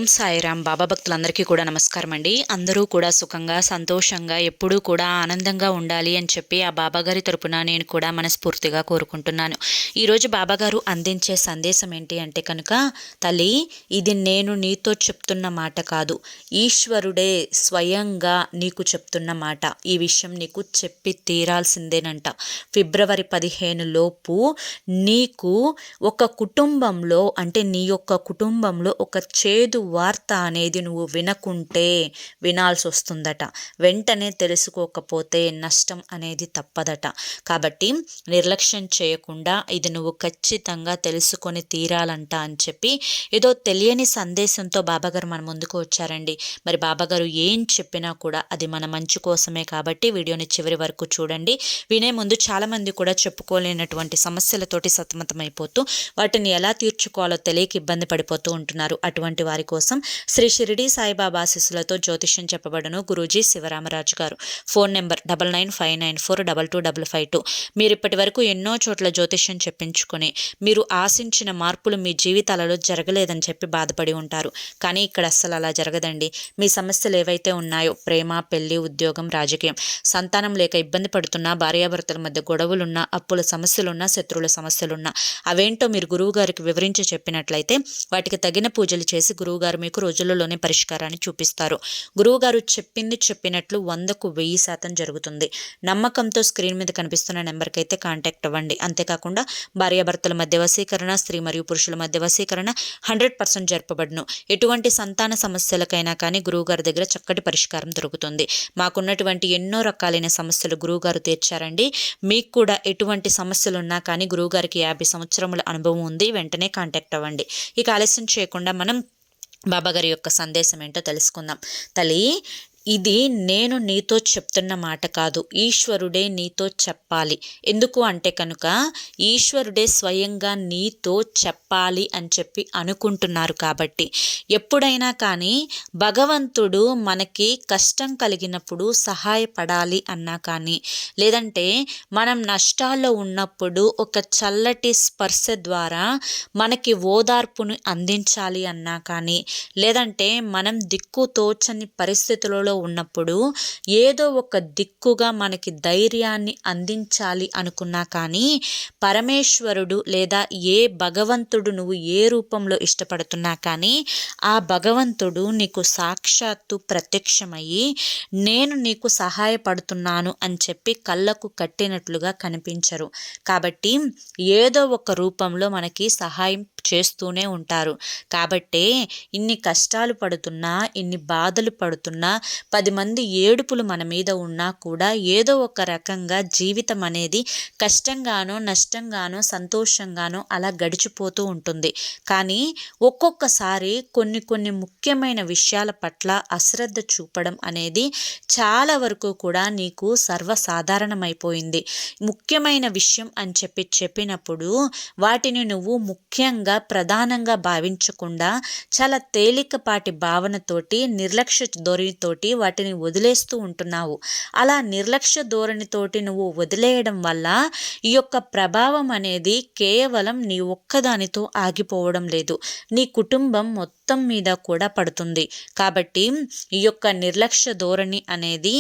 ఓం సాయిరాం. బాబా భక్తులందరికీ కూడా నమస్కారం అండి. అందరూ కూడా సుఖంగా సంతోషంగా ఎప్పుడూ కూడా ఆనందంగా ఉండాలి అని చెప్పి ఆ బాబాగారి తరపున నేను కూడా మనస్ఫూర్తిగా కోరుకుంటున్నాను. ఈరోజు బాబాగారు అందించే సందేశం ఏంటి అంటే కనుక, తల్లి, ఇది నేను నీతో చెప్తున్న మాట కాదు, ఈశ్వరుడే స్వయంగా నీకు చెప్తున్న మాట. ఈ విషయం నీకు చెప్పి తీరాల్సిందేనంట. ఫిబ్రవరి 15 లోపు నీకు ఒక కుటుంబంలో, అంటే నీ యొక్క కుటుంబంలో ఒక చేదు వార్త అనేది నువ్వు వినకుంటే వినాల్సి వస్తుందట. వెంటనే తెలుసుకోకపోతే నష్టం అనేది తప్పదట. కాబట్టి నిర్లక్ష్యం చేయకుండా ఇది నువ్వు ఖచ్చితంగా తెలుసుకొని తీరాలంట అని చెప్పి ఏదో తెలియని సందేశంతో బాబాగారు మన ముందుకు వచ్చారండి. మరి బాబాగారు ఏం చెప్పినా కూడా అది మన మంచి కోసమే కాబట్టి వీడియోని చివరి వరకు చూడండి. వినే ముందు చాలామంది కూడా చెప్పుకోలేనటువంటి సమస్యలతోటి సతమతమైపోతూ వాటిని ఎలా తీర్చుకోవాలో తెలియక ఇబ్బంది పడిపోతూ ఉంటున్నారు. అటువంటి వారి కోసం శ్రీ షిరిడి సాయిబాబా ఆశీస్సులతో జ్యోతిష్యం చెప్పబడను గురూజీ శివరామరాజు గారు. Phone number 9959422552. మీరు ఇప్పటి వరకు ఎన్నో చోట్ల జ్యోతిష్యం చెప్పించుకొని మీరు ఆశించిన మార్పులు మీ జీవితాలలో జరగలేదని చెప్పి బాధపడి ఉంటారు. కానీ ఇక్కడ అస్సలు అలా జరగదండి. మీ సమస్యలు ఏవైతే ఉన్నాయో, ప్రేమ, పెళ్లి, ఉద్యోగం, రాజకీయం, సంతానం లేక ఇబ్బంది పడుతున్నా, భార్యాభర్తల మధ్య గొడవలున్నా, అప్పుల సమస్యలున్నా, శత్రువుల సమస్యలున్నా, అవేంటో మీరు గురువు గారికి వివరించి చెప్పినట్లయితే వాటికి తగిన పూజలు చేసి గురువుగారు మీకు రోజులలోనే పరిష్కారాన్ని చూపిస్తారు. గురువుగారు చెప్పింది చెప్పినట్లు 100కు 1000% జరుగుతుంది. నమ్మకంతో స్క్రీన్ మీద కనిపిస్తున్న నెంబర్కి అయితే కాంటాక్ట్ అవ్వండి. అంతేకాకుండా భార్యాభర్తల మధ్య వశీకరణ, స్త్రీ మరియు పురుషుల మధ్య వశీకరణ 100% జరపబడును. ఎటువంటి సంతాన సమస్యలకైనా కానీ గురువుగారి దగ్గర చక్కటి పరిష్కారం దొరుకుతుంది. మాకున్నటువంటి ఎన్నో రకాలైన సమస్యలు గురువుగారు తీర్చారండి. మీకు కూడా ఎటువంటి సమస్యలు ఉన్నా కానీ గురువుగారికి 50 సంవత్సరముల అనుభవం ఉంది. వెంటనే కాంటాక్ట్ అవ్వండి. ఇక ఆలస్యం చేయకుండా మనం బాబాగారి యొక్క సందేశం ఏంటో తెలుసుకుందాం. తల్లి, ఇది నేను నీతో చెప్తున్న మాట కాదు, ఈశ్వరుడే నీతో చెప్పాలి. ఎందుకు అంటే కనుక ఈశ్వరుడే స్వయంగా నీతో చెప్పాలి అని చెప్పి అనుకుంటున్నారు కాబట్టి. ఎప్పుడైనా కానీ భగవంతుడు మనకి కష్టం కలిగినప్పుడు సహాయపడాలి అన్నా కానీ, లేదంటే మనం నష్టాల్లో ఉన్నప్పుడు ఒక చల్లటి స్పర్శ ద్వారా మనకి ఓదార్పును అందించాలి అన్నా కానీ, లేదంటే మనం దిక్కు తోచని పరిస్థితులలో ఉన్నప్పుడు ఏదో ఒక దిక్కుగా మనకి ధైర్యాన్ని అందించాలి అనుకున్నా కానీ, పరమేశ్వరుడు లేదా ఏ భగవంతుడు నువ్వు ఏ రూపంలో ఇష్టపడుతున్నా కానీ ఆ భగవంతుడు నీకు సాక్షాత్తు ప్రత్యక్షమయ్యి నేను నీకు సహాయపడుతున్నాను అని చెప్పి కళ్ళకు కట్టినట్లుగా కనిపించరు. కాబట్టి ఏదో ఒక రూపంలో మనకి సహాయం చేస్తూనే ఉంటారు. కాబట్టే ఇన్ని కష్టాలు పడుతున్నా, ఇన్ని బాధలు పడుతున్నా, 10 మంది ఏడుపులు మన మీద ఉన్నా కూడా ఏదో ఒక రకంగా జీవితం అనేది కష్టంగానో, నష్టంగానో, సంతోషంగానో అలా గడిచిపోతూ ఉంటుంది. కానీ ఒక్కొక్కసారి కొన్ని ముఖ్యమైన విషయాల పట్ల అశ్రద్ధ చూపడం అనేది చాలా వరకు కూడా నీకు సర్వసాధారణమైపోయింది. ముఖ్యమైన విషయం అని చెప్పినప్పుడు వాటిని నువ్వు ముఖ్యంగా ప్రధానంగా భావించకుండా చాలా తేలికపాటి భావనతోటి, నిర్లక్ష్య ధోరణితోటి వాటిని వదిలేస్తూ ఉంటున్నావు. అలా నిర్లక్ష్య ధోరణితోటి నువ్వు వదిలేయడం వల్ల ఈ యొక్క ప్రభావం అనేది కేవలం నీ ఒక్కదానితో ఆగిపోవడం లేదు, నీ కుటుంబం మొత్తం మీద కూడా పడుతుంది. కాబట్టి ఈ యొక్క నిర్లక్ష్య ధోరణి అనేది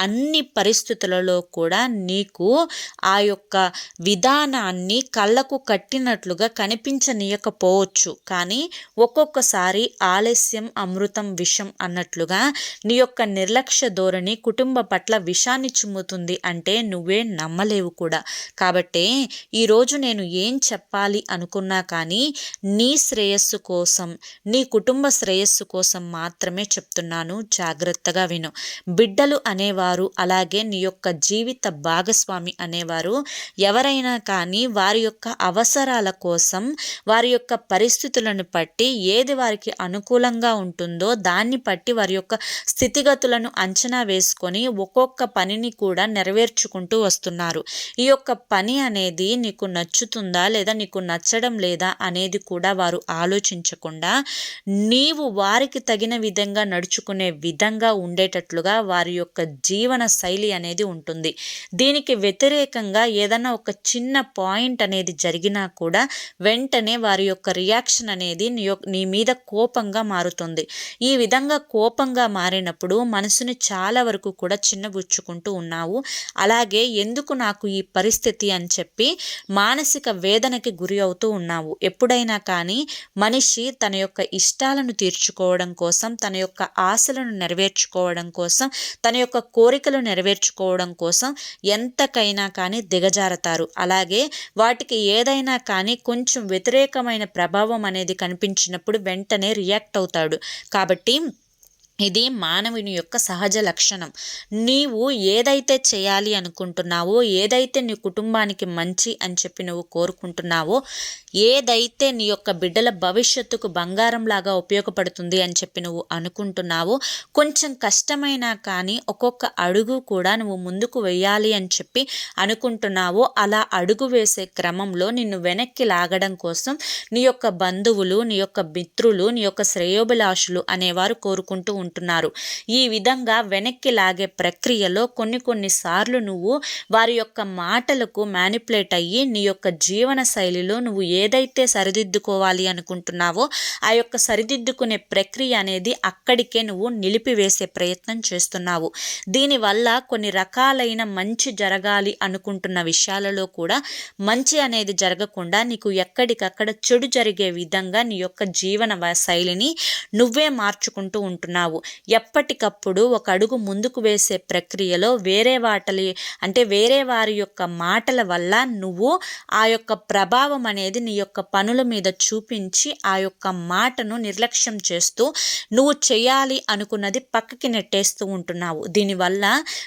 అన్ని పరిస్థితులలో కూడా నీకు ఆ యొక్క విధానాన్ని కళ్ళకు కట్టినట్లుగా కనిపించనీయకపోవచ్చు. కానీ ఒక్కొక్కసారి ఆలస్యం అమృతం విషం అన్నట్లుగా నీ యొక్క నిర్లక్ష్య ధోరణి కుటుంబ పట్ల విషాన్ని చిమ్ముతుంది అంటే నువ్వే నమ్మలేవు కూడా. కాబట్టి ఈరోజు నేను ఏం చెప్పాలి అనుకున్నా కానీ నీ శ్రేయస్సు కోసం, నీ కుటుంబ శ్రేయస్సు కోసం మాత్రమే చెప్తున్నాను. జాగ్రత్తగా విను. బిడ్డలు అనేవారు, అలాగే నీ యొక్క జీవిత భాగస్వామి అనేవారు ఎవరైనా కానీ వారి యొక్క అవసరాల కోసం, వారి యొక్క పరిస్థితులను బట్టి ఏది వారికి అనుకూలంగా ఉంటుందో దాన్ని బట్టి వారి యొక్క స్థితిగతులను అంచనా వేసుకొని ఒక్కొక్క పనిని కూడా నెరవేర్చుకుంటూ వస్తున్నారు. ఈ యొక్క పని అనేది నీకు నచ్చుతుందా లేదా నీకు నచ్చడం లేదా అనేది కూడా వారు ఆలోచించకుండా నీవు వారికి తగిన విధంగా నడుచుకునే విధంగా ఉండేటట్లుగా వారి యొక్క జీవన శైలి అనేది ఉంటుంది. దీనికి వ్యతిరేకంగా ఏదైనా ఒక చిన్న పాయింట్ అనేది జరిగినా కూడా వెంటనే వారి యొక్క రియాక్షన్ అనేది నీ మీద కోపంగా మారుతుంది. ఈ విధంగా కోపంగా మారినప్పుడు మనసుని చాలా వరకు కూడా చిన్నబుచ్చుకుంటూ ఉన్నావు. అలాగే ఎందుకు నాకు ఈ పరిస్థితి అని చెప్పి మానసిక వేదనకి గురి అవుతూ ఉన్నావు. ఎప్పుడైనా కానీ మనిషి తన యొక్క ఇష్టాలను తీర్చుకోవడం కోసం, తన యొక్క ఆశలను నెరవేర్చుకోవడం కోసం, తన యొక్క కోరికలు నెరవేర్చుకోవడం కోసం ఎంతకైనా కానీ దిగజారతారు. అలాగే వాటికి ఏదైనా కానీ కొంచెం వ్యతిరేకమైన ప్రభావం అనేది కనిపించినప్పుడు వెంటనే రియాక్ట్ అవుతాడు. కాబట్టి ఇది మానవుని యొక్క సహజ లక్షణం. నీవు ఏదైతే చేయాలి అనుకుంటున్నావో, ఏదైతే నీ కుటుంబానికి మంచి అని చెప్పి నువ్వు కోరుకుంటున్నావో, ఏదైతే నీ యొక్క బిడ్డల భవిష్యత్తుకు బంగారంలాగా ఉపయోగపడుతుంది అని చెప్పి నువ్వు అనుకుంటున్నావో, కొంచెం కష్టమైనా కానీ ఒక్కొక్క అడుగు కూడా నువ్వు ముందుకు వేయాలి అని చెప్పి అనుకుంటున్నావో, అలా అడుగు వేసే క్రమంలో నిన్ను వెనక్కి లాగడం కోసం నీ యొక్క బంధువులు, నీ యొక్క మిత్రులు, నీ యొక్క శ్రేయోభిలాషులు అనేవారు కోరుకుంటూ ఉంటున్నారు. ఈ విధంగా వెనక్కి లాగే ప్రక్రియలో కొన్ని సార్లు నువ్వు వారి యొక్క మాటలకు మ్యానిపులేట్ అయ్యి నీ యొక్క జీవన శైలిలో నువ్వు ఏదైతే సరిదిద్దుకోవాలి అనుకుంటున్నావో ఆ యొక్క సరిదిద్దుకునే ప్రక్రియ అనేది అక్కడికే నువ్వు నిలిపివేసే ప్రయత్నం చేస్తున్నావు. దీనివల్ల కొన్ని రకాలైన మంచి జరగాలి అనుకుంటున్న విషయాలలో కూడా మంచి అనేది జరగకుండా నీకు ఎక్కడికక్కడ చెడు జరిగే విధంగా నీ యొక్క జీవన శైలిని నువ్వే మార్చుకుంటూ ఉంటున్నావు. ఎప్పటికప్పుడు ఒక అడుగు ముందుకు వేసే ప్రక్రియలో వేరే వారి యొక్క మాటల వల్ల నువ్వు ఆ యొక్క ప్రభావం అనేది నీ యొక్క పనుల మీద చూపించి ఆ యొక్క మాటను నిర్లక్ష్యం చేస్తూ నువ్వు చేయాలి అనుకున్నది పక్కకి నెట్టేస్తూ ఉంటున్నావు. దీనివల్ల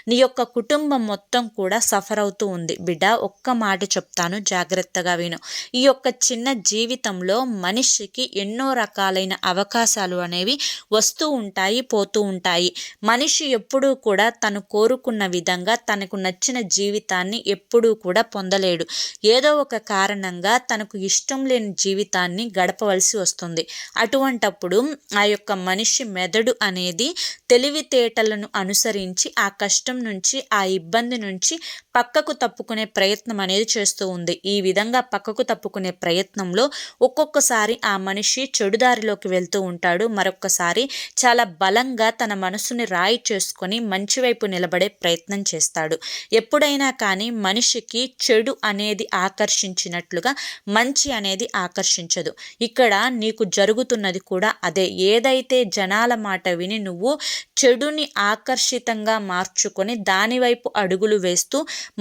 నీ యొక్క కుటుంబం మొత్తం కూడా సఫర్ అవుతూ ఉంది. బిడ్డ, ఒక్క మాట చెప్తాను, జాగ్రత్తగా విను. ఈ యొక్క చిన్న జీవితంలో మనిషికి ఎన్నో రకాలైన అవకాశాలు అనేవి వస్తూ ఉంటాయి, పోతూ ఉంటాయి. మనిషి ఎప్పుడూ కూడా తను కోరుకున్న విధంగా తనకు నచ్చిన జీవితాన్ని ఎప్పుడూ కూడా పొందలేడు. ఏదో ఒక కారణంగా తనకు ఇష్టం లేని జీవితాన్ని గడపవలసి వస్తుంది. అటువంటప్పుడు ఆ యొక్క మనిషి మెదడు అనేది తెలివితేటలను అనుసరించి ఆ కష్టం నుంచి, ఆ ఇబ్బంది నుంచి పక్కకు తప్పుకునే ప్రయత్నం అనేది చేస్తూ ఉంది. ఈ విధంగా పక్కకు తప్పుకునే ప్రయత్నంలో ఒక్కొక్కసారి ఆ మనిషి చెడుదారిలోకి వెళ్తూ ఉంటాడు. మరొక్కసారి చాలా బలంగా తన మనసుని రాయి చేసుకొని మంచి వైపు నిలబడే ప్రయత్నం చేస్తాడు. ఎప్పుడైనా కానీ మనిషికి చెడు అనేది ఆకర్షించినట్లుగా మంచి అనేది ఆకర్షించదు. ఇక్కడ నీకు జరుగుతున్నది కూడా అదే. ఏదైతే జనాల మాట విని నువ్వు చెడుని ఆకర్షితంగా మార్చుకొని దానివైపు అడుగులు వేస్తూ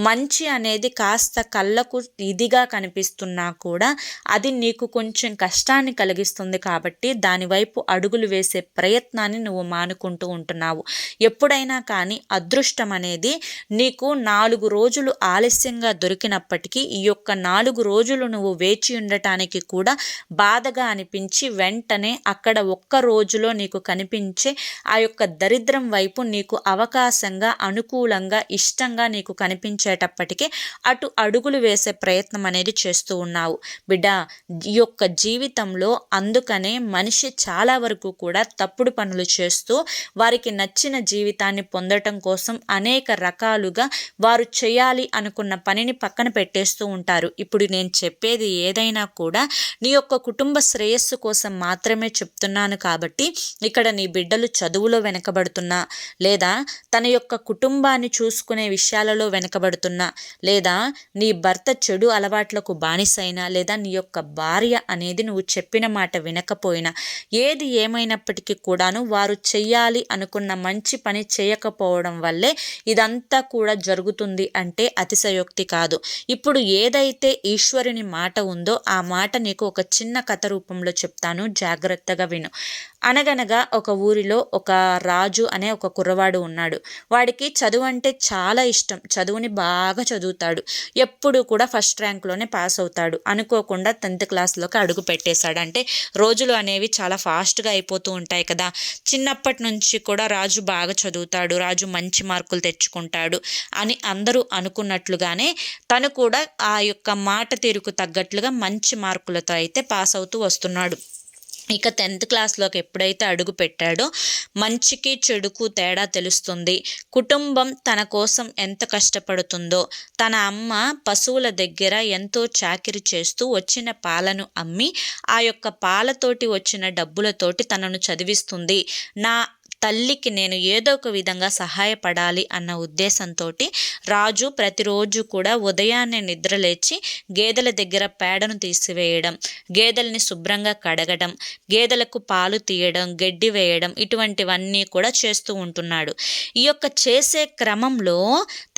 మంచి అనేది కాస్త కళ్ళకు ఇదిగా కనిపిస్తున్నా కూడా అది నీకు కొంచెం కష్టాన్ని కలిగిస్తుంది. కాబట్టి దానివైపు అడుగులు వేసే ప్రయత్నాన్ని నువ్వు మానుకుంటూ ఉంటున్నావు. ఎప్పుడైనా కానీ అదృష్టం అనేది నీకు 4 రోజులు ఆలస్యంగా దొరికినప్పటికీ ఈ యొక్క 4 రోజులు నువ్వు వేచి ఉండటానికి కూడా బాధగా అనిపించి వెంటనే అక్కడ ఒక్క రోజులో నీకు కనిపించే ఆ యొక్క దరిద్రం వైపు నీకు అవకాశంగా, అనుకూలంగా, ఇష్టంగా నీకు కనిపించేటప్పటికీ అటు అడుగులు వేసే ప్రయత్నం అనేది చేస్తూ ఉన్నావు. బిడ్డ, ఈ యొక్క జీవితంలో అందుకనే మనిషి చాలా వరకు కూడా తప్పుడు పనులు చేస్తూ వారికి నచ్చిన జీవితాన్ని పొందటం కోసం అనేక రకాలుగా వారు చేయాలి అనుకున్న పనిని పక్కన పెట్టేస్తూ ఉంటారు. ఇప్పుడు నేను చెప్పేది ఏదైనా కూడా నీ యొక్క కుటుంబ శ్రేయస్సు కోసం మాత్రమే చెప్తున్నాను. కాబట్టి ఇక్కడ నీ బిడ్డలు చదువులో వెనకబడుతున్నా, లేదా తన యొక్క కుటుంబాన్ని చూసుకునే విషయాలలో వెనకబడుతున్నా, లేదా నీ భర్త చెడు అలవాట్లకు బానిసైనా, లేదా నీ యొక్క భార్య అనేది నువ్వు చెప్పిన మాట వినకపోయినా, ఏది ఏమైనప్పటికీ కూడాను వారు చెయ్యాలి అనుకున్న మంచి పని చేయకపోవడం వల్లే ఇదంతా కూడా జరుగుతుంది అంటే అతిశయోక్తి కాదు. ఇప్పుడు ఏదైతే ఈశ్వరుని మాట ఉందో ఆ మాట నీకు ఒక చిన్న కథ రూపంలో చెప్తాను, జాగ్రత్తగా విను. అనగనగా ఒక ఊరిలో ఒక రాజు అనే ఒక కుర్రవాడు ఉన్నాడు. వాడికి చదువు అంటే చాలా ఇష్టం. చదువుని బాగా చదువుతాడు. ఎప్పుడు కూడా ఫస్ట్ ర్యాంక్లోనే పాస్ అవుతాడు. అనుకోకుండా 10th క్లాస్లోకి అడుగు పెట్టేశాడు. అంటే రోజులు అనేవి చాలా ఫాస్ట్గా అయిపోతూ ఉంటాయి కదా. చిన్నప్పటి నుంచి కూడా రాజు బాగా చదువుతాడు, రాజు మంచి మార్కులు తెచ్చుకుంటాడు అని అందరూ అనుకున్నట్లుగానే తను కూడా ఆ యొక్క మాట తీరుకు తగ్గట్లుగా మంచి మార్కులతో అయితే పాస్ అవుతూ వస్తున్నాడు. ఇక 10th క్లాస్లోకి ఎప్పుడైతే అడుగు పెట్టాడో మంచికి చెడుకు తేడా తెలుస్తుంది. కుటుంబం తన కోసం ఎంత కష్టపడుతుందో, తన అమ్మ పశువుల దగ్గర ఎంతో చాకిరీ చేస్తూ వచ్చిన పాలను అమ్మి ఆ యొక్క పాలతోటి వచ్చిన డబ్బులతోటి తనను చదివిస్తుంది. నా తల్లికి నేను ఏదో ఒక విధంగా సహాయపడాలి అన్న ఉద్దేశంతో రాజు ప్రతిరోజు కూడా ఉదయాన్నే నిద్రలేచి గేదెల దగ్గర పేడను తీసివేయడం, గేదెల్ని శుభ్రంగా కడగడం, గేదెలకు పాలు తీయడం, గడ్డి వేయడం, ఇటువంటివన్నీ కూడా చేస్తూ ఉంటున్నాడు. ఈ యొక్క చేసే క్రమంలో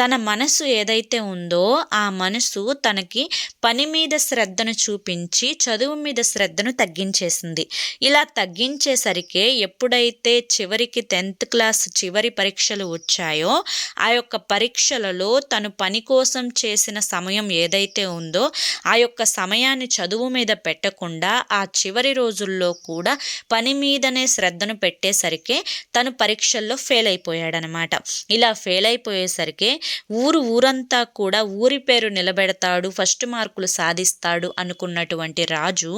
తన మనసు ఏదైతే ఉందో ఆ మనసు తనకి పని మీద శ్రద్ధను చూపించి చదువు మీద శ్రద్ధను తగ్గించేసింది. ఇలా తగ్గించేసరికి ఎప్పుడైతే చివరికి 10th క్లాస్ చివరి పరీక్షలు వచ్చాయో ఆ యొక్క పరీక్షలలో తను పని కోసం చేసిన సమయం ఏదైతే ఉందో ఆ యొక్క సమయాన్ని చదువు మీద పెట్టకుండా ఆ చివరి రోజుల్లో కూడా పని మీదనే శ్రద్ధను పెట్టేసరికి తను పరీక్షల్లో ఫెయిల్ అయిపోయాడనమాట. ఇలా ఫెయిల్ అయిపోయేసరికి ఊరంతా కూడా ఊరి పేరు నిలబెడతాడు, ఫస్ట్ మార్కులు సాధిస్తాడు అనుకున్నటువంటి రాజు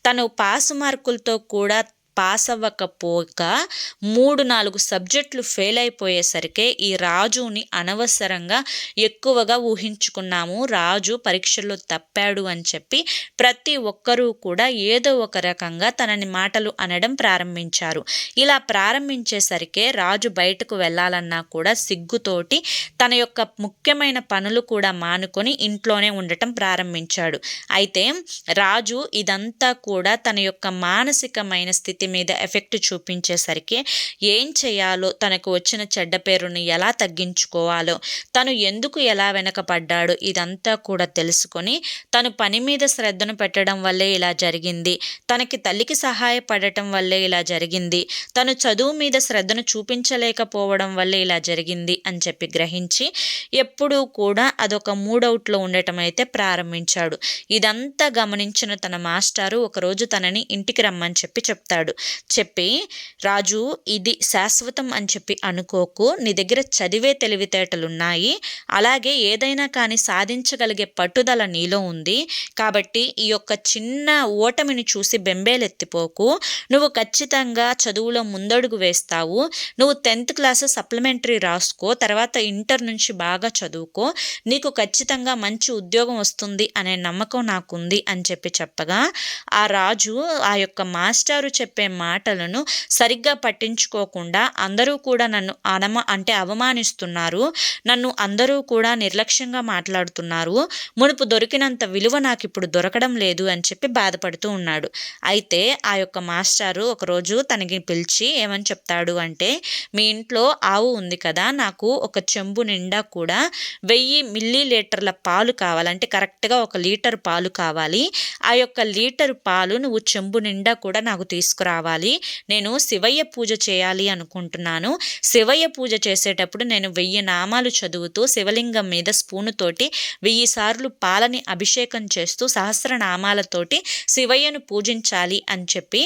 తను పాస్ మార్కులతో కూడా పాస్ అవ్వకపోక 3-4 సబ్జెక్టులు ఫెయిల్ అయిపోయేసరికి ఈ రాజుని అనవసరంగా ఎక్కువగా ఊహించుకున్నాము. రాజు పరీక్షల్లో తప్పాడు అని చెప్పి ప్రతి ఒక్కరూ కూడా ఏదో ఒక రకంగా తనని మాటలు అనడం ప్రారంభించారు. ఇలా ప్రారంభించేసరికి రాజు బయటకు వెళ్ళాలన్నా కూడా సిగ్గుతోటి తన యొక్క ముఖ్యమైన పనులు కూడా మానుకొని ఇంట్లోనే ఉండటం ప్రారంభించాడు. అయితే రాజు ఇదంతా కూడా తన యొక్క మానసికమైన స్థితి మీద ఎఫెక్ట్ చూపించేసరికి ఏం చేయాలో, తనకు వచ్చిన చెడ్డ పేరుని ఎలా తగ్గించుకోవాలో, తను ఎందుకు ఎలా వెనకపడ్డాడో ఇదంతా కూడా తెలుసుకొని తను పని మీద శ్రద్ధను పెట్టడం వల్లే ఇలా జరిగింది, తనకి తల్లికి సహాయపడటం వల్లే ఇలా జరిగింది, తను చదువు మీద శ్రద్ధను చూపించలేకపోవడం వల్లే ఇలా జరిగింది అని చెప్పి గ్రహించి ఎప్పుడూ కూడా అదొక మూడౌట్లో ఉండటం అయితే ప్రారంభించాడు. ఇదంతా గమనించిన తన మాస్టారు ఒకరోజు తనని ఇంటికి రమ్మని చెప్తాడు. చెప్పి, రాజు ఇది శాశ్వతం అని చెప్పి అనుకోకు, నీ దగ్గర చదివే తెలివితేటలున్నాయి, అలాగే ఏదైనా కానీ సాధించగలిగే పట్టుదల నీలో ఉంది, కాబట్టి ఈ యొక్క చిన్న ఓటమిని చూసి బెంబేలెత్తిపోకు, నువ్వు ఖచ్చితంగా చదువులో ముందడుగు వేస్తావు, నువ్వు 10th క్లాస్ సప్లిమెంటరీ రాసుకో, తర్వాత ఇంటర్ నుంచి బాగా చదువుకో, నీకు ఖచ్చితంగా మంచి ఉద్యోగం వస్తుంది అనే నమ్మకం నాకుంది అని చెప్పగా ఆ రాజు ఆ యొక్క మాస్టారు చెప్పే మాటలను సరిగ్గా పట్టించుకోకుండా అందరూ కూడా నన్ను అవమానిస్తున్నారు, నన్ను అందరూ కూడా నిర్లక్ష్యంగా మాట్లాడుతున్నారు, మునుపు దొరికినంత విలువ నాకు ఇప్పుడు దొరకడం లేదు అని చెప్పి బాధపడుతూ ఉన్నాడు. అయితే ఆ యొక్క మాస్టారు ఒకరోజు తనకి పిలిచి ఏమని చెప్తాడు అంటే, మీ ఇంట్లో ఆవు ఉంది కదా, నాకు ఒక చెంబు నిండా కూడా 1000 మిల్లీలీటర్ల పాలు కావాలంటే కరెక్ట్గా 1 లీటర్ పాలు కావాలి, ఆ యొక్క లీటర్ పాలు నువ్వు చెంబు నిండా కూడా నాకు తీసుకురావాలి, నేను శివయ్య పూజ చేయాలి అనుకుంటున్నాను, శివయ్య పూజ చేసేటప్పుడు నేను 1000 నామాలు చదువుతూ శివలింగం మీద స్పూనుతోటి 1000 సార్లు పాలని అభిషేకం చేస్తూ సహస్రనామాలతోటి శివయ్యను పూజించాలి అని చెప్పి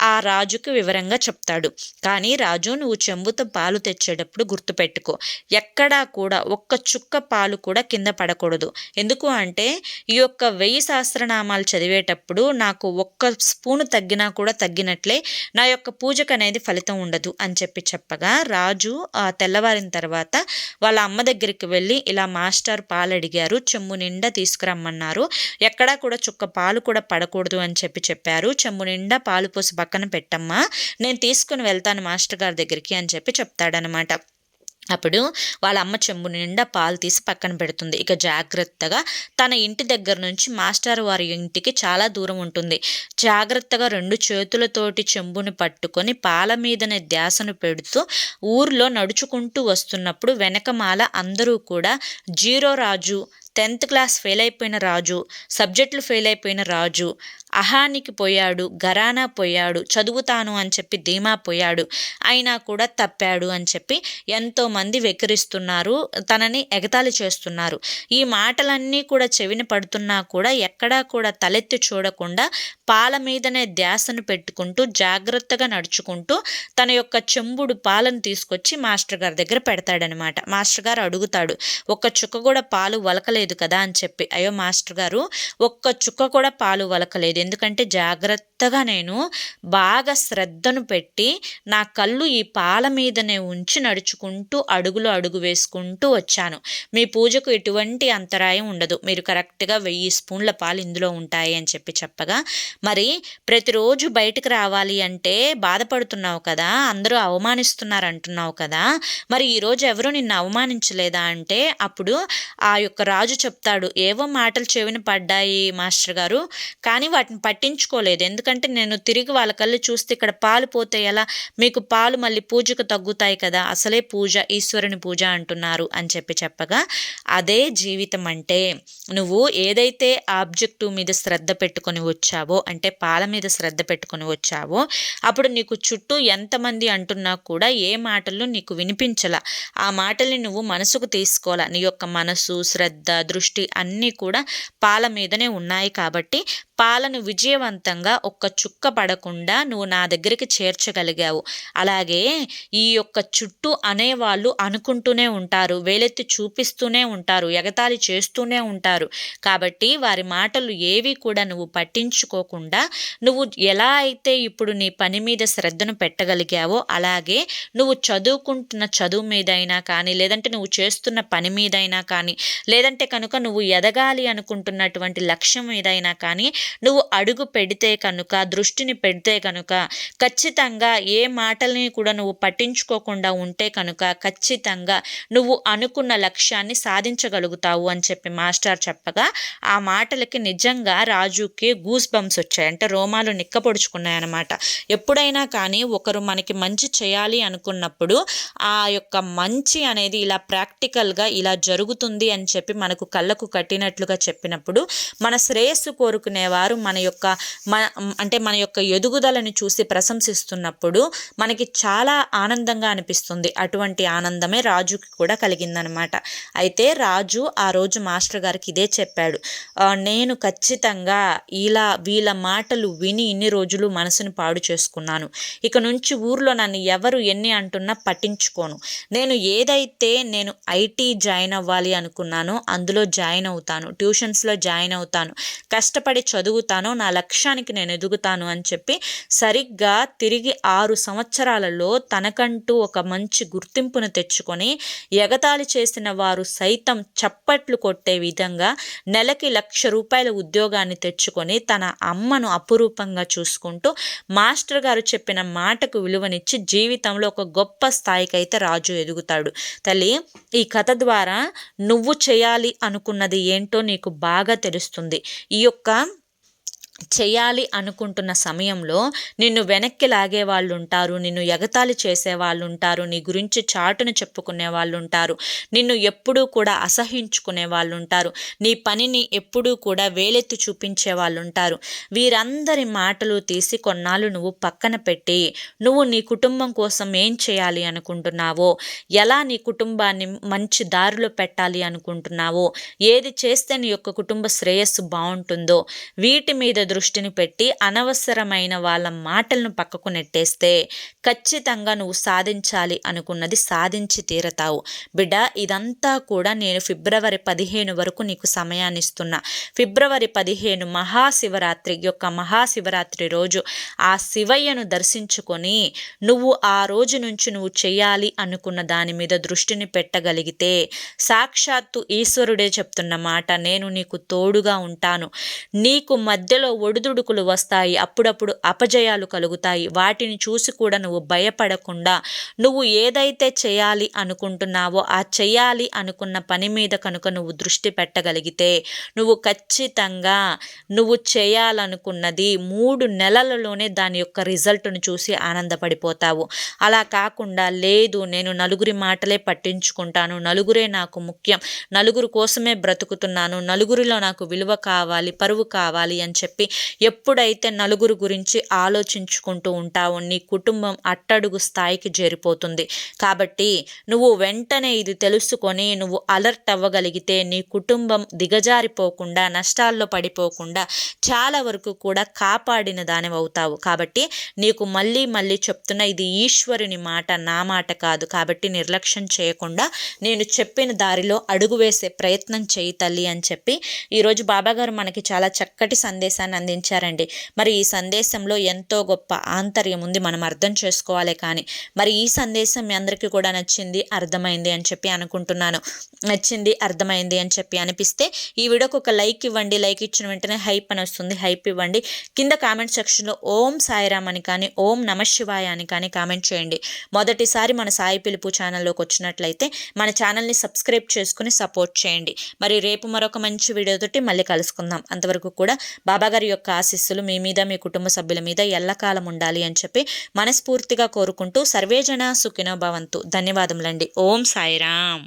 ఆ రాజుకు వివరంగా చెప్తాడు. కానీ రాజు, నువ్వు చెంబుతో పాలు తెచ్చేటప్పుడు గుర్తుపెట్టుకో, ఎక్కడా కూడా ఒక్క చుక్క పాలు కూడా కింద పడకూడదు, ఎందుకు అంటే ఈ యొక్క 1000 సహస్రనామాలు చదివేటప్పుడు నాకు ఒక్క స్పూను తగ్గినా కూడా తగ్గినట్లే నా యొక్క పూజకు అనేది ఫలితం ఉండదు అని చెప్పగా రాజు తెల్లవారిన తర్వాత వాళ్ళ అమ్మ దగ్గరికి వెళ్ళి ఇలా మాస్టర్ పాలు అడిగారు, చెంబు నిండా తీసుకురమ్మన్నారు, ఎక్కడా కూడా చుక్క పాలు కూడా పడకూడదు అని చెప్పారు, చెంబు నిండా పాలు పోసి పక్కన పెట్టమ్మా, నేను తీసుకుని వెళ్తాను మాస్టర్ గారి దగ్గరికి అని చెప్తాడనమాట. అప్పుడు వాళ్ళ అమ్మ చెంబు నిండా పాలు తీసి పక్కన పెడుతుంది. ఇక జాగ్రత్తగా తన ఇంటి దగ్గర నుంచి మాస్టర్ వారి ఇంటికి చాలా దూరం ఉంటుంది. జాగ్రత్తగా 2 చేతులతోటి చెంబుని పట్టుకొని పాల మీదనే ధ్యాసను పెడుతూ ఊర్లో నడుచుకుంటూ వస్తున్నప్పుడు వెనకమాల అందరూ కూడా 0 రాజు, 10th క్లాస్ ఫెయిల్ అయిపోయిన రాజు, సబ్జెక్టులు ఫెయిల్ అయిపోయిన రాజు, అహానికి పోయాడు, ఘరానా పోయాడు, చదువుతాను అని చెప్పి ధీమా పోయాడు, అయినా కూడా తప్పాడు అని చెప్పి ఎంతోమంది వెక్కిరిస్తున్నారు, తనని ఎగతాళి చేస్తున్నారు. ఈ మాటలన్నీ కూడా చెవిని పడుతున్నా కూడా ఎక్కడా కూడా తలెత్తి చూడకుండా పాల మీదనే ధ్యాసను పెట్టుకుంటూ జాగ్రత్తగా నడుచుకుంటూ తన యొక్క చెంబుడు పాలను తీసుకొచ్చి మాస్టర్ గారి దగ్గర పెడతాడనమాట. మాస్టర్ గారు అడుగుతాడు, ఒక్క చుక్క కూడా పాలు వలకలేదు కదా అని చెప్పి. అయ్యో మాస్టర్ గారు, ఒక్క చుక్క కూడా పాలు వలకలేదు, ఎందుకంటే జాగ్రత్తగా కొత్తగా నేను బాగా శ్రద్ధను పెట్టి నా కళ్ళు ఈ పాల మీదనే ఉంచి నడుచుకుంటూ అడుగు వేసుకుంటూ వచ్చాను. మీ పూజకు ఎటువంటి అంతరాయం ఉండదు. మీరు కరెక్ట్‌గా 1000 స్పూన్ల పాలు ఇందులో ఉంటాయి అని చెప్పగా, మరి ప్రతిరోజు బయటకు రావాలి అంటే బాధపడుతున్నావు కదా! అందరూ అవమానిస్తున్నారు అంటున్నావు కదా! మరి ఈరోజు ఎవరు నిన్ను అవమానించలేదా అంటే, అప్పుడు ఆ యొక్క రాజు చెప్తాడు, ఏవో మాటలు చెవిన పడ్డాయి మాస్టర్ గారు, కానీ వాటిని పట్టించుకోలేదు. ఎందుకంటే నేను తిరిగి వాళ్ళ కళ్ళు చూస్తే ఇక్కడ పాలు పోతే ఎలా? మీకు పాలు మళ్ళీ పూజకు తగ్గుతాయి కదా! అసలే పూజ ఈశ్వరుని పూజ అంటున్నారు అని చెప్పగా, అదే జీవితం అంటే నువ్వు ఏదైతే ఆబ్జెక్టివ్ మీద శ్రద్ధ పెట్టుకొని వచ్చావో, అంటే పాల మీద శ్రద్ధ పెట్టుకొని వచ్చావో, అప్పుడు నీకు చుట్టూ ఎంతమంది అంటున్నా కూడా ఏ మాటలు నీకు వినిపించలా. ఆ మాటల్ని నువ్వు మనసుకు తీసుకోవాలా. నీ యొక్క మనసు, శ్రద్ధ, దృష్టి అన్నీ కూడా పాల మీదనే ఉన్నాయి కాబట్టి పాలను విజయవంతంగా ఒక్క చుక్క పడకుండా నువ్వు నా దగ్గరికి చేర్చగలిగావు. అలాగే ఈ యొక్క చుట్టూ అనేవాళ్ళు అనుకుంటూనే ఉంటారు, వేలెత్తి చూపిస్తూనే ఉంటారు, ఎగతాళి చేస్తూనే ఉంటారు. కాబట్టి వారి మాటలు ఏవి కూడా నువ్వు పట్టించుకోకుండా నువ్వు ఎలా అయితే ఇప్పుడు నీ పని మీద శ్రద్ధను పెట్టగలిగావో, అలాగే నువ్వు చదువుకుంటున్న చదువు మీదైనా కానీ, లేదంటే నువ్వు చేస్తున్న పని మీదైనా కానీ, లేదంటే కనుక నువ్వు ఎదగాలి అనుకుంటున్నటువంటి లక్ష్యం మీదైనా కానీ నువ్వు అడుగు పెడితే కనుక, దృష్టిని పెడితే కనుక, ఖచ్చితంగా ఏ మాటల్ని కూడా నువ్వు పట్టించుకోకుండా ఉంటే కనుక ఖచ్చితంగా నువ్వు అనుకున్న లక్ష్యాన్ని సాధించగలుగుతావు అని చెప్పి మాస్టర్ చెప్పగా, ఆ మాటలకి నిజంగా రాజుకి గూస్ బంప్స్ వచ్చాయి. అంటే రోమాలు నిక్కపొడుచుకున్నాయన్నమాట. ఎప్పుడైనా కానీ ఒకరు మనకి మంచి చేయాలి అనుకున్నప్పుడు ఆ యొక్క మంచి అనేది ఇలా ప్రాక్టికల్గా ఇలా జరుగుతుంది అని చెప్పి మనకు కళ్ళకు కట్టినట్లుగా చెప్పినప్పుడు, మన శ్రేయస్సు కోరుకునేవారు మన యొక్క ఎదుగుదలను చూసి ప్రశంసిస్తున్నప్పుడు మనకి చాలా ఆనందంగా అనిపిస్తుంది. అటువంటి ఆనందమే రాజుకి కూడా కలిగిందనమాట. అయితే రాజు ఆ రోజు మాస్టర్ గారికి ఇదే చెప్పాడు, నేను ఖచ్చితంగా వీళ్ళ మాటలు విని ఇన్ని రోజులు మనసుని పాడు చేసుకున్నాను. ఇక నుంచి ఊర్లో నన్ను ఎవరు ఎన్ని అంటున్నా పట్టించుకోను. నేను ఐటీ జాయిన్ అవ్వాలి అనుకున్నానో అందులో జాయిన్ అవుతాను, ట్యూషన్స్లో జాయిన్ అవుతాను, కష్టపడి చదువుతానో, నా లక్ష్యానికి నేను ఎదుగుతాను అని చెప్పి సరిగ్గా తిరిగి 6 సంవత్సరాలలో తనకంటూ ఒక మంచి గుర్తింపును తెచ్చుకొని, ఎగతాళి చేసిన వారు సైతం చప్పట్లు కొట్టే విధంగా నెలకి ₹1,00,000 ఉద్యోగాన్ని తెచ్చుకొని తన అమ్మను అపురూపంగా చూసుకుంటూ మాస్టర్ గారు చెప్పిన మాటకు విలువనిచ్చి జీవితంలో ఒక గొప్ప స్థాయికైతే రాజు ఎదుగుతాడు. తల్లి, ఈ కథ ద్వారా నువ్వు చేయాలి అనుకున్నది ఏంటో నీకు బాగా తెలుస్తుంది. ఈ యొక్క చేయాలి అనుకుంటున్న సమయంలో నిన్ను వెనక్కి లాగే వాళ్ళు ఉంటారు, నిన్ను ఎగతాళి చేసే వాళ్ళు ఉంటారు, నీ గురించి చాటును చెప్పుకునే వాళ్ళు ఉంటారు, నిన్ను ఎప్పుడూ కూడా అసహించుకునే వాళ్ళు ఉంటారు, నీ పనిని ఎప్పుడూ కూడా వేలెత్తి చూపించే వాళ్ళు ఉంటారు. వీరందరి మాటలు తీసి కొన్నాళ్ళు నువ్వు పక్కన పెట్టి నువ్వు నీ కుటుంబం కోసం ఏం చేయాలి అనుకుంటున్నావో, ఎలా నీ కుటుంబాన్ని మంచి దారిలో పెట్టాలి అనుకుంటున్నావో, ఏది చేస్తే నీ యొక్క కుటుంబ శ్రేయస్సు బాగుంటుందో వీటి మీద దృష్టిని పెట్టి అనవసరమైన వాళ్ళ మాటలను పక్కకు నెట్టేస్తే ఖచ్చితంగా నువ్వు సాధించాలి అనుకున్నది సాధించి తీరతావు. బిడ్డ, ఇదంతా కూడా నేను ఫిబ్రవరి 15 వరకు నీకు సమయాన్ని ఇస్తున్నా. ఫిబ్రవరి 15 మహాశివరాత్రి రోజు ఆ శివయ్యను దర్శించుకొని నువ్వు ఆ రోజు నుంచి నువ్వు చేయాలి అనుకున్న దాని మీద దృష్టిని పెట్టగలిగితే సాక్షాత్తు ఈశ్వరుడే చెప్తున్న మాట, నేను నీకు తోడుగా ఉంటాను. నీకు మధ్యలో ఒడిదుడుకులు వస్తాయి, అప్పుడప్పుడు అపజయాలు కలుగుతాయి. వాటిని చూసి కూడా నువ్వు భయపడకుండా నువ్వు ఏదైతే చేయాలి అనుకుంటున్నావో ఆ చేయాలి అనుకున్న పని మీద కనుక నువ్వు దృష్టి పెట్టగలిగితే నువ్వు ఖచ్చితంగా నువ్వు చేయాలనుకున్నది 3 నెలలలోనే దాని యొక్క రిజల్ట్ను చూసి ఆనందపడిపోతావు. అలా కాకుండా లేదు నేను నలుగురి మాటలే పట్టించుకుంటాను, నలుగురే నాకు ముఖ్యం, నలుగురు కోసమే బ్రతుకుతున్నాను, నలుగురిలో నాకు విలువ కావాలి, పరువు కావాలి అని చెప్పి ఎప్పుడైతే నలుగురు గురించి ఆలోచించుకుంటూ ఉంటావో నీ కుటుంబం అట్టడుగు స్థాయికి చేరిపోతుంది. కాబట్టి నువ్వు వెంటనే ఇది తెలుసుకొని నువ్వు అలర్ట్ అవ్వగలిగితే నీ కుటుంబం దిగజారిపోకుండా, నష్టాల్లో పడిపోకుండా చాలా వరకు కూడా కాపాడిన దానివి అవుతావు. కాబట్టి నీకు మళ్ళీ మళ్ళీ చెప్తున్నా, ఇది ఈశ్వరుని మాట, నా మాట కాదు. కాబట్టి నిర్లక్ష్యం చేయకుండా నేను చెప్పిన దారిలో అడుగు వేసే ప్రయత్నం చేయి తల్లి అని చెప్పి ఈరోజు బాబాగారు మనకి చాలా చక్కటి సందేశాన్ని సందేశాన్ని అందించారండి. మరి ఈ సందేశంలో ఎంతో గొప్ప ఆంతర్యం ఉంది, మనం అర్థం చేసుకోవాలి. కానీ మరి ఈ సందేశం మీ అందరికీ కూడా నచ్చింది, అర్థమైంది అని చెప్పి అనుకుంటున్నాను. నచ్చింది, అర్థమైంది అని చెప్పి అనిపిస్తే ఈ వీడియోకి ఒక లైక్ ఇవ్వండి. లైక్ ఇచ్చిన వెంటనే హైప్ అని వస్తుంది, హైప్ ఇవ్వండి. కింద కామెంట్ సెక్షన్లో ఓం సాయిరామ్ అని కానీ ఓం నమఃశివాయ అని కానీ కామెంట్ చేయండి. మొదటిసారి మన సాయి పిలుపు ఛానల్లోకి వచ్చినట్లయితే మన ఛానల్ని సబ్స్క్రైబ్ చేసుకుని సపోర్ట్ చేయండి. మరి రేపు మరొక మంచి వీడియోతోటి మళ్ళీ కలుసుకుందాం. అంతవరకు కూడా బాబాగారి యొక్క ఆశీస్సులు మీ మీద, మీ కుటుంబ సభ్యుల మీద ఎల్లకాలం ఉండాలి అని చెప్పి మనస్ఫూర్తిగా కోరుకుంటూ సర్వేజన సుఖినో భవంతు. ధన్యవాదములండి. ఓం సాయిరామ్.